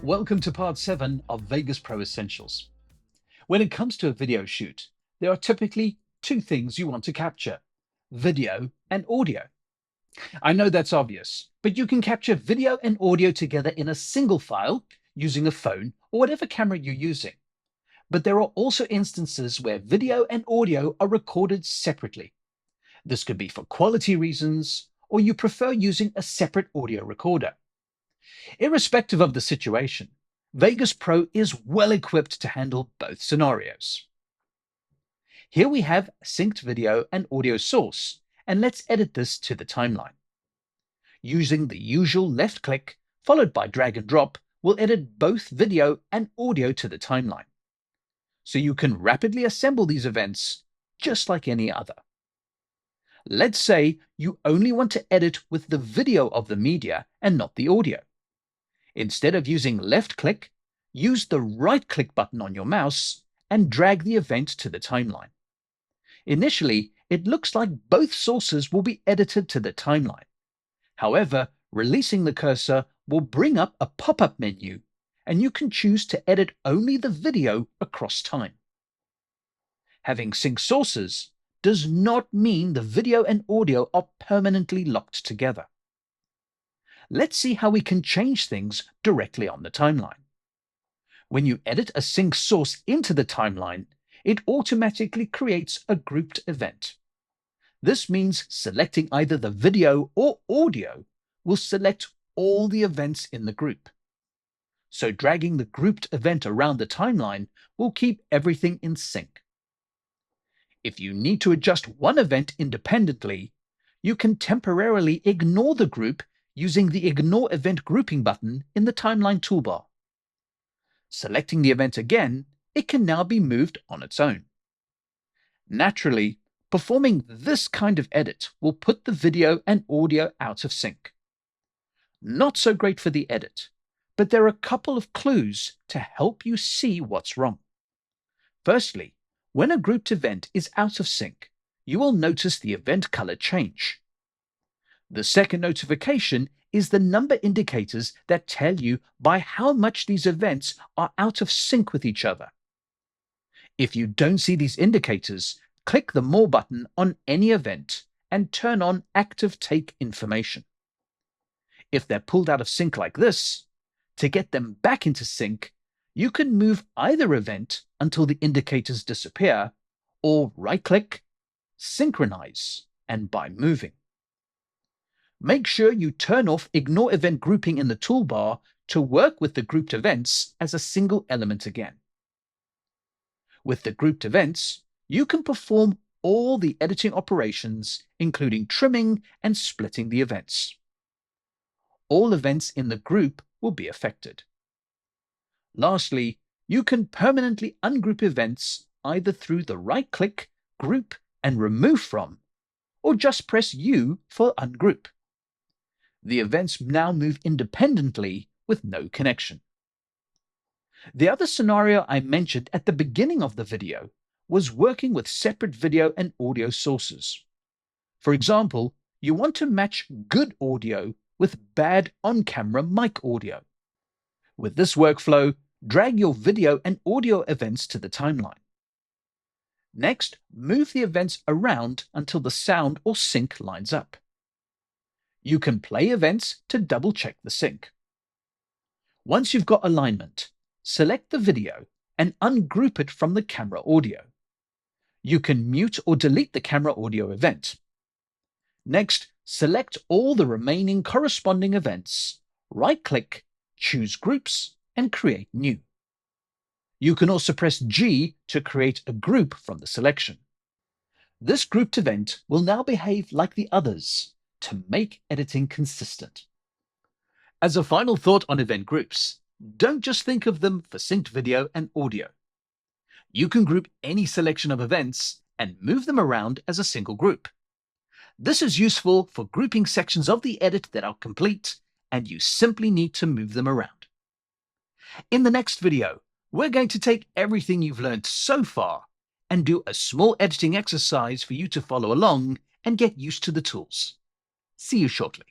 Welcome to part 7 of Vegas Pro Essentials. When it comes to a video shoot, there are typically two things you want to capture: video and audio. I know that's obvious, but you can capture video and audio together in a single file using a phone or whatever camera you're using. But there are also instances where video and audio are recorded separately. This could be for quality reasons, or you prefer using a separate audio recorder. Irrespective of the situation, Vegas Pro is well equipped to handle both scenarios. Here we have a synced video and audio source, and let's edit this to the timeline. Using the usual left click followed by drag and drop will edit both video and audio to the timeline. So you can rapidly assemble these events just like any other. Let's say you only want to edit with the video of the media and not the audio. Instead of using left click, use the right click button on your mouse and drag the event to the timeline. Initially, it looks like both sources will be edited to the timeline. However, releasing the cursor will bring up a pop-up menu, and you can choose to edit only the video across time. Having sync sources does not mean the video and audio are permanently locked together. Let's see how we can change things directly on the timeline. When you edit a sync source into the timeline, it automatically creates a grouped event. This means selecting either the video or audio will select all the events in the group. So dragging the grouped event around the timeline will keep everything in sync. If you need to adjust one event independently, you can temporarily ignore the group using the Ignore Event Grouping button in the timeline toolbar. Selecting the event again, it can now be moved on its own. Naturally, performing this kind of edit will put the video and audio out of sync. Not so great for the edit, but there are a couple of clues to help you see what's wrong. Firstly, when a grouped event is out of sync, you will notice the event color change. The second notification is the number indicators that tell you by how much these events are out of sync with each other. If you don't see these indicators, click the More button on any event and turn on Active Take Information. If they're pulled out of sync like this, to get them back into sync, you can move either event until the indicators disappear, or right-click, Synchronize, and by moving. Make sure you turn off Ignore Event Grouping in the toolbar to work with the grouped events as a single element again. With the grouped events, you can perform all the editing operations, including trimming and splitting the events. All events in the group will be affected. Lastly, you can permanently ungroup events either through the right-click, Group, and Remove From, or just press U for Ungroup. The events now move independently with no connection. The other scenario I mentioned at the beginning of the video was working with separate video and audio sources. For example, you want to match good audio with bad on-camera mic audio. With this workflow, drag your video and audio events to the timeline. Next, move the events around until the sound or sync lines up. You can play events to double-check the sync. Once you've got alignment, select the video and ungroup it from the camera audio. You can mute or delete the camera audio event. Next, select all the remaining corresponding events, right-click, choose Groups, and create New. You can also press G to create a group from the selection. This grouped event will now behave like the others to make editing consistent. As a final thought on event groups, don't just think of them for synced video and audio. You can group any selection of events and move them around as a single group. This is useful for grouping sections of the edit that are complete, and you simply need to move them around. In the next video, we're going to take everything you've learned so far and do a small editing exercise for you to follow along and get used to the tools. See you shortly.